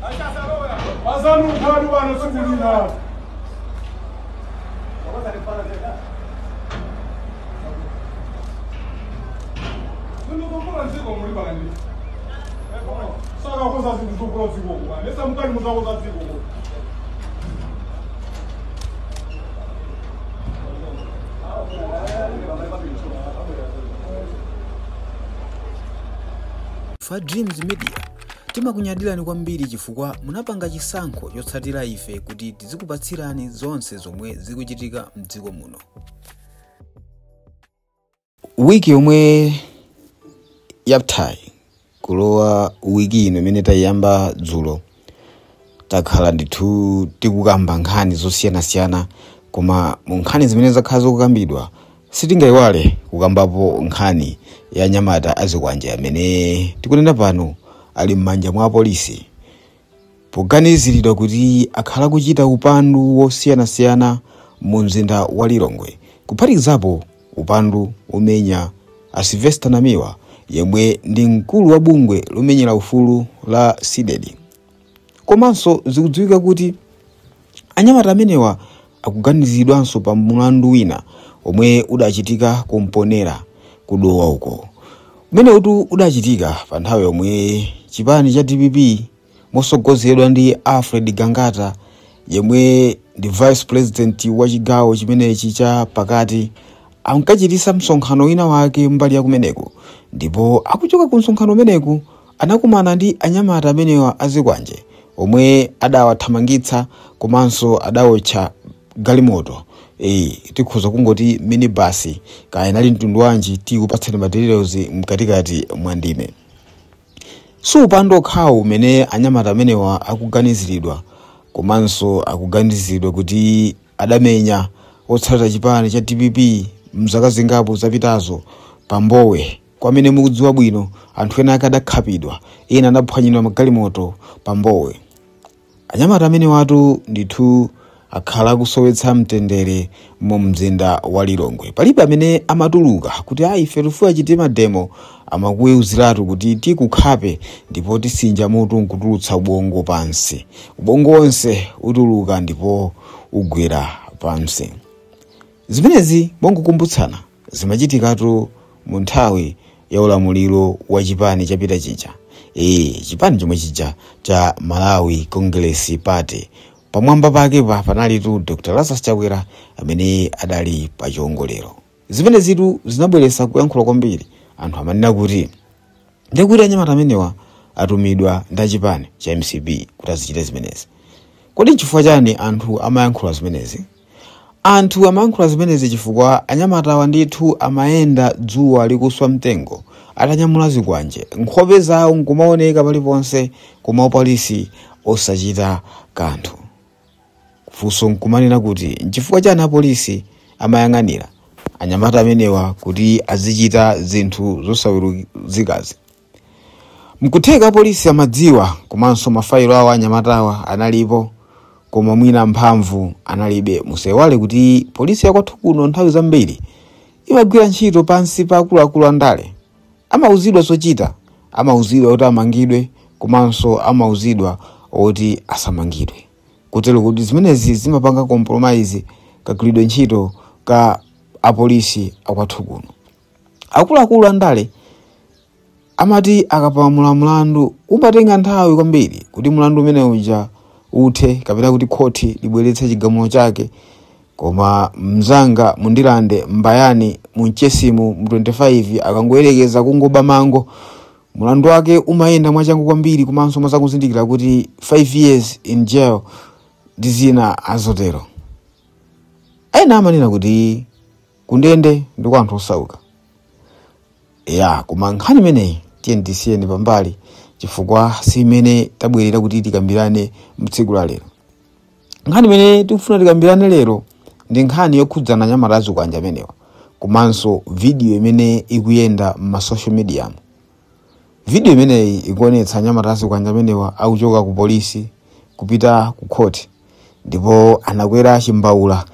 Azanu khali bana sibulina. For Dreams Media timakunyadilani kwambiri chifukwa munapanga chisankho chotsatira ife kuti tizikupatsirani zonse zomwe zikuchitika mdziko muno. Wiki yomwe yaptai kulowa wiki ino imene tayamba dzulo takhala ndithu tikukamba nkhani zosiyanasiyana, koma mu nkhani zimene zakhala zokukambidwa sitingayiwale kukambapo nkhani ya Nyamata Azikwanje amene tikunena pano ali m'manja mwa polisi poganiziridwa kuti akhala kuchita upandu wosiyanasiyana mu mzinda wa Lilongwe, kuphatikizapo upandu umenya a Sylvester Namiwa yemwe ndi mkulu wa bungwe lomenyera ufulu la SIDED. Komanso zikudziwika kuti anyamata amenewa akuganizidwanso pa mulandu wina omwe udachitika kumponera kudowa uko, umene udachitika pa nthawi yomwe chipani cha DPP mosogozedwa ndi Alfred Gangata yemwe ndi vice president wa chigawo chimenechi cha pakati ankachitisa msonkhano wina wake mbali ya kumeneko, ndipo akuchoka ku msonkhano umeneku anakumana ndi anyamata amenewa Azikwanje omwe adawathamangitsa komanso adawotcha galimoto tikhoza kungoti minibus kaya nali mtundu wanji tikupatsani materials mkatikati mwa ndime. Supando okhawo umene anyamata amenewa akuganiziridwa komanso akuganizidwa kuti adamenya otsata chipani cha DPP mzaka zingapo zapitazo pambowe, kwamene mukudziwa bwino anthu ena akadakhapidwa, ena anaphwanyidwa magalimoto pambowe. Anyamata amenewatu ndithu akhala kusowetsa mtendere mu mzinda wa Lilongwe. Palibe amene amatuluka kuti ife tufuna chitima demo, amakuwuziratu kuti tikukhape ndipo tisinja mutu nkutulutsa ubongo pansi. Ubongo wonse utuluka ndipo ugwera pansi. Zimenezi mongokumbutsana zimachitikatu mu nthawi ya ulamuliro wa chipani chapita chija. Chipani chomwe chija cha Malawi Congress Party. Pamwamba pake panali tu Dr. Lazarus Chakwera amene adali pa chiongolero. Zimene zitu zinabweretsa kuyankhula kwambiri. Anthu amanena kuti ndikuti anyamata amenewa atumidwa ndi chipani cha MCP kuti azichite zimenezi. Kodi chifukwa chani anthu amayankhula zimenezi? Anthu amayankhula zimenezi chifukwa anyamata awa ndithu amayenda dzuwa likuswa mtengo atanyamula zikwanje, nkhope zawo nkumaoneka paliponse, koma polisi osachita kanthu. Funso nkumanena kuti nchifukwa chani apolisi amayang'anira anyamata amenewa kuti azichita zinthu zosawiruzikazi. Mkutheka polisi amadziwa komanso mafailo awo anyamatawa analipo, koma mwina mphamvu analibe. Musewale kuti polisi yakwathu kuno nthawi zambiri imagwira ntchito pansi pa akuluakulu andale. Amauzidwa zochita, amauzidwa kuti amangidwe, komanso amauzidwa kuti asamangidwe. Kutero kuti zimenezi zimapanga compromise kagwiridwe ntchito ka apolisi akwathu kuno. Akuluakulu andale amati akapamula mlandu umatenga nthawi kwambiri kuti mlandu umene uja uthe kapena kuti khoti libweretse chigamulo chake, koma mzanga Mundilande Mbayani munchesimu mu 25 akangoyerekeza kungoba mango mlandu wake umayenda mwachangu kwambiri, komanso mazakuzindikira kuti 5 years in jail ndi zina azotero. Ena amanena kuti kundende ndi kwa anthu osauka. Koma nkhani imeneyi tiyendisiyeni pambali chifukwa si imene tabwerera kuti tikambirane mtsiku la lero. Nkhani imene tikufuna tikambirane lero ndi nkhani yokhudzana anyamata Azikwanje amenewa, komanso video imene ikuyenda ma social media. Video imeneyi ikuonetsa anyamata Azikwanje amenewa akuchoka ku polisi kupita ku court, ndipo anakwera chimbaula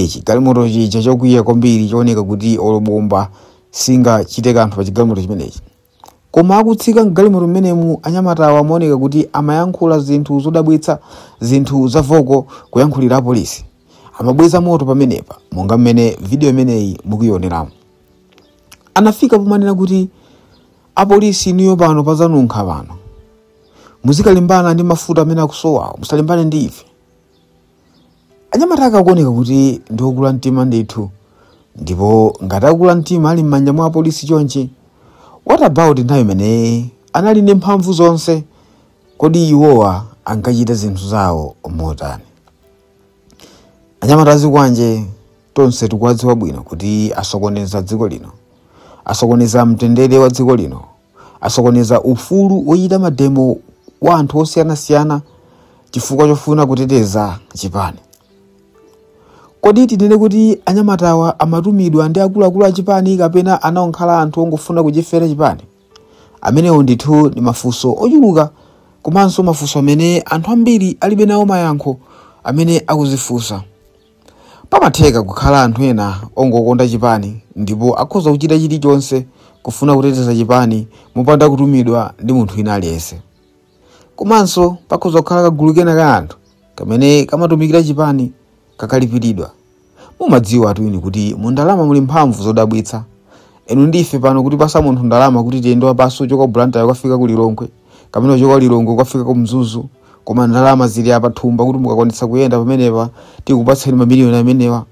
chigalimoto chija chokwiya kwambiri chooneka kuti olobomba singa chite kanthu pa chigalimoto chimenechi. koma akutsika mgalimoto mmenemu anyamatawa amaoneka kuti amayankhula zinthu zodabwitsa, zinthu zavoko kuyankhulira apolisi. Amabweza moto pamenepa monga mmene video imeneyi mukuyioneramo. Anafika pomanena kuti apolisi niyo pano pazanunkha pano, muzikalimbana ndi mafuta amene akusowawo, musalimbane ndi ife. Anyamata akuoneka kuti ndi okula mtima ndithu, ndipo ngati akula mtima ali m'manja mwa apolisi chonchi, what about nthawi imene anali ndi mphamvu zonse? Kodi iwowa ankachita zinthu zawo motani? Anyamata azikwanje tonse tikuwadziwa bwino kuti asokoneza dziko lino, asokoneza mtendere wa dziko lino, asokoneza ufulu woyita mademo wa anthu osiyanasiyana chifukwa chofuna kuteteza chipani. Kodi tinene kuti anyamatawa amatumidwa ndi akuluakulu a chipani kapena anaonkhala anthu ongofuna kuchifera chipani? Amenewo ndithu ndi mafunso ochuluka, komanso mafunso amene anthu ambiri alibe nawo mayankho amene akuzifunsa. Pamatheka kukhala anthu ena ongokonda chipani ndipo akhoza kuchita chilichonse kufuna kuteteza chipani mopanda kutumidwa ndi munthu wina aliyense. Komanso pakhoza kukhala kagulu kena ka anthu kamene kamatumikira chipani kakalipiridwa. Mumadziwa atu kuti mu ndalama muli mphamvu zodabwitsa. Enu ndife pano kuti pasa munthu ndalama kuti tiyende wapaso choka Blantyre ukafika ku Lilongwe, kamene choka Lilongwe ukafika ku Mzuzu, koma ndalama zili apa thumba kuti mukakwanitsa kuyenda pamenepa tikupatseni mamiliyoni amenewa.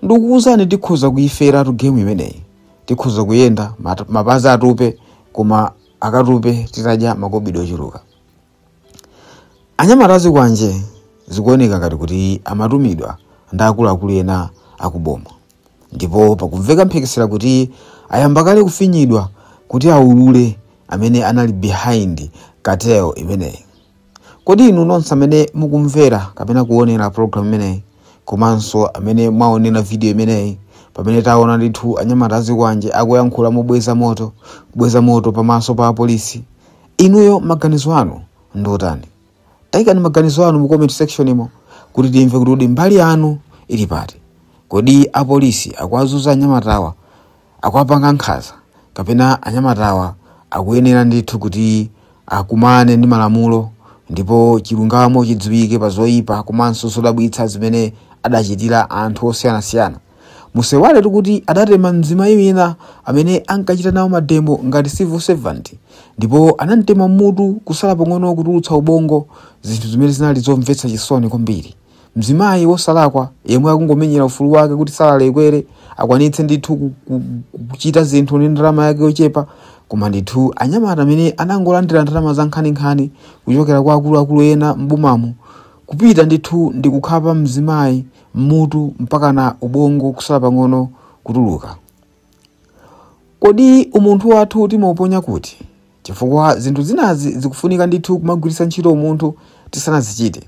Ndikukuwuzani tikhoza kuyifera tu game imeneyi. Tikhoza kuyenda mapazi atupe, koma akatupe titadya makobidi ochuluka. Anyamata azikwanje zikuoneka ngati kuti amatumidwa ndi akuluakulu ena akuboma, ndipo pakumveka mphekesera kuti ayamba kale kufinyidwa kuti aulule amene anali behind cartel imeneyi. Kodi inu nonse amene mukumvera kapena kuonera program imeneyi, komanso amene mwaonera video imeneyi, pamene taona ndithu anyamata azikwanje akuyankhula mobweza moto pamaso pa apolisi, inuyo maganizo anu ndotani? Tayikani maganizo anu mu comment section imo kuti timve kuti mbali anu ili pati. Kodi apolisi akuwazuza anyamatawa, akuwapanga nkhanza, kapena anyamatawa akuyenera ndithu kuti akumane ndi malamulo ndipo chilungamo chidziwike pa zoyipa komanso zodabwitsa zimene adachitira anthu osiyanasiyana? Musewale kuti adatema mzimayi wina amene ankachita nawo mademo ngati civil servant, ndipo anamtema mutu kusala pang'ono kutulutsa ubongo, zinthu zimene zinali zomvetsa chisoni kwambiri. Mzimayi wosalakwa yemwe akungomenyera ufulu wake kuti salale ikwere, akwanitse ndithu kuchita zinthu ndi ndalama yake yochepa, koma ndithu anyamata amene anangolandira ndalama za nkhani kuchokera kwa akuluakulu ena m'bomamu, kupita ndithu ndi kukhapa mzimayi mutu mpaka na ubongo kusala pang'ono kutuluka. Kodi umunthu wathu timauponya kuti? Chifukwa zinthu zinazi zikufunika ndithu kumagwiritsa ntchito umunthu tisanazichite.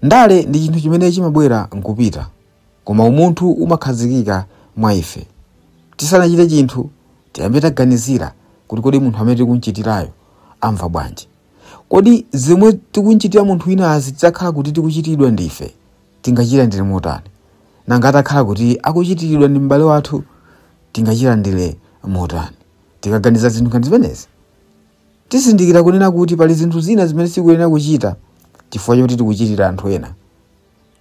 Ndale ndi chinthu chimene chimabwera nkupita, koma umunthu umakhazikika mwa ife. Tisanachite chinthu tiyambe taganizira kuti kodi munthu amene tikunchitirayo amva bwanji. Kodi zimwe tikunchitira munthu winazi tidzakhala kuti tikuchitidwa ndife, tingachita ndile motani? Nanga atakhala kuti akuchitiridwa ndi m'bale wathu, tingachita ndile motani? Tikaganiza zinthu ngati zimenezi, tisindikira kunena kuti pali zinthu zina zimene sikuyenera kuchita chifukwa choti tikuchitira anthu ena.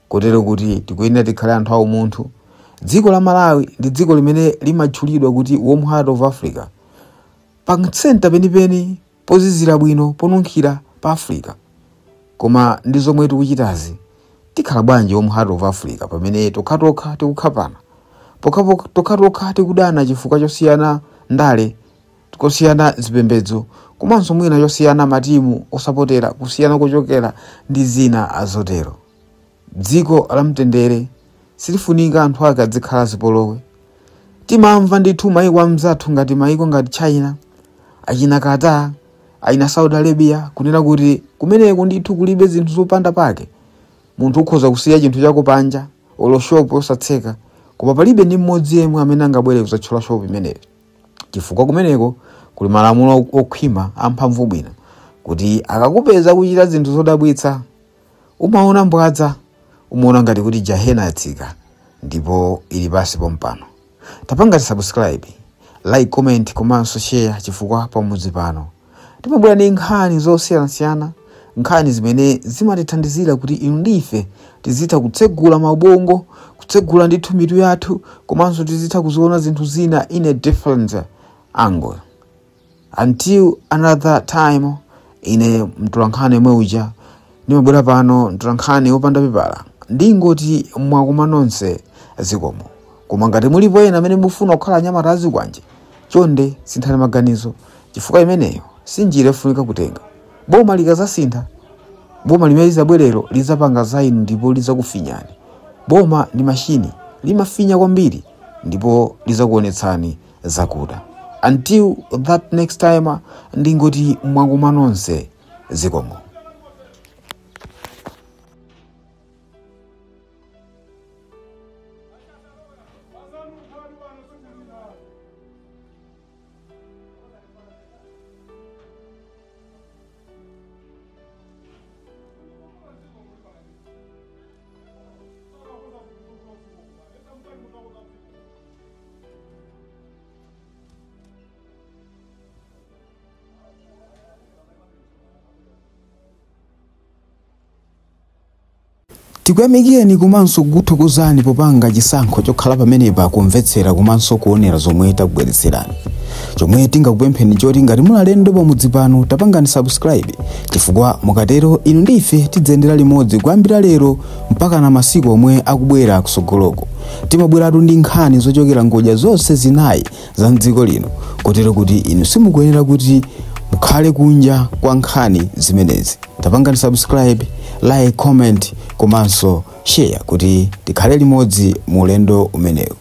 Kotero kuti tikuyenera tikhale anthu awo munthu. Dziko la Malawi ndi dziko limene limatchulidwa kuti warm heart of Africa, pa center penipeni pozizira bwino ponunkhira pa Africa. Koma ndi zomwe tikuchitazi, tikhala bwanji warm heart of Africa pamene tokha tikukhapana, tokha tikudana chifukwa chosiyana ndale, kosiyana zipembedzo, komanso mwina chosiyana matimu osapotera, kusiyana kochokera ndi zina azotero. Dziko la mtendere silifunika anthu ake adzikhala zipolowe. Timamva ndithu mayiko amzathu ngati mayiko ngati China, achina Qatar, achina Saudi Arabia kunena kuti kumeneko ndithu kulibe zinthu zopanda pake. Munthu ukhoza kusiya chinthu chako panja, olo shop osatseka, koma palibe ndi mmodzi yemwe amene angabwere kuzatchula shop imeneyo. Chifukwa kumeneko kuli malamulo okhwima amphamvu bwino kuti akakupeza kuchita zinthu zodabwitsa, umaona mbwadza, umaona ngati kuti jahena yatsika ndipo ili pasi pompano. Tapanga subscribe, like, comment, komanso share chifukwa pamudzi pano timabwera ndi nkhani zosiyanasiyana, nkhani zimene zimatithandizira kuti inu ndife tizitha kutsegula mabongo, kutsegula ndithu mitu yathu, komanso tizitha kuziona zinthu zina in a different angle. Until another time, ine mtulankhani yomwe uja nimabwera pano mtulankhani wopanda pepala ndingoti mwakoma nonse zikomo. Koma ngati mulipo ena amene mufuna kukhala anyamata azikwanje, chonde sinthani maganizo chifukwa imeneyo sinjira yofunika kutenga. Boma likazasintha, boma limene lizabwerero lizapanga za inu ndipo lizakufinyani. Boma ndi mashini, limafinya kwambiri ndipo lizakuonetsani zakuda. Until that next time, ndingoti mwakoma nonse zikomo. Tikuyamikeni komanso kuthokozani popanga chisankho chokhala pamenepa kumvetsera komanso kuonera zomwe takubweretserani. Chomwe tingakupempheni choti ngati muli alendo pamudzi pano tapangani subscribe chifukwa mukatero inu ndife tidzendera limodzi kuyambira lero mpaka na masiku omwe akubwera kusogoloko. Timabweratu ndi nkhani zochokera ngodya zonse zinayi za mdziko lino, kotero kuti inu simukuyenera kuti mukhale kunja kwa nkhani zimenezi. Tapangani subscribe, like, comment, komanso share kuti tikhale limodzi mu ulendo umenewu.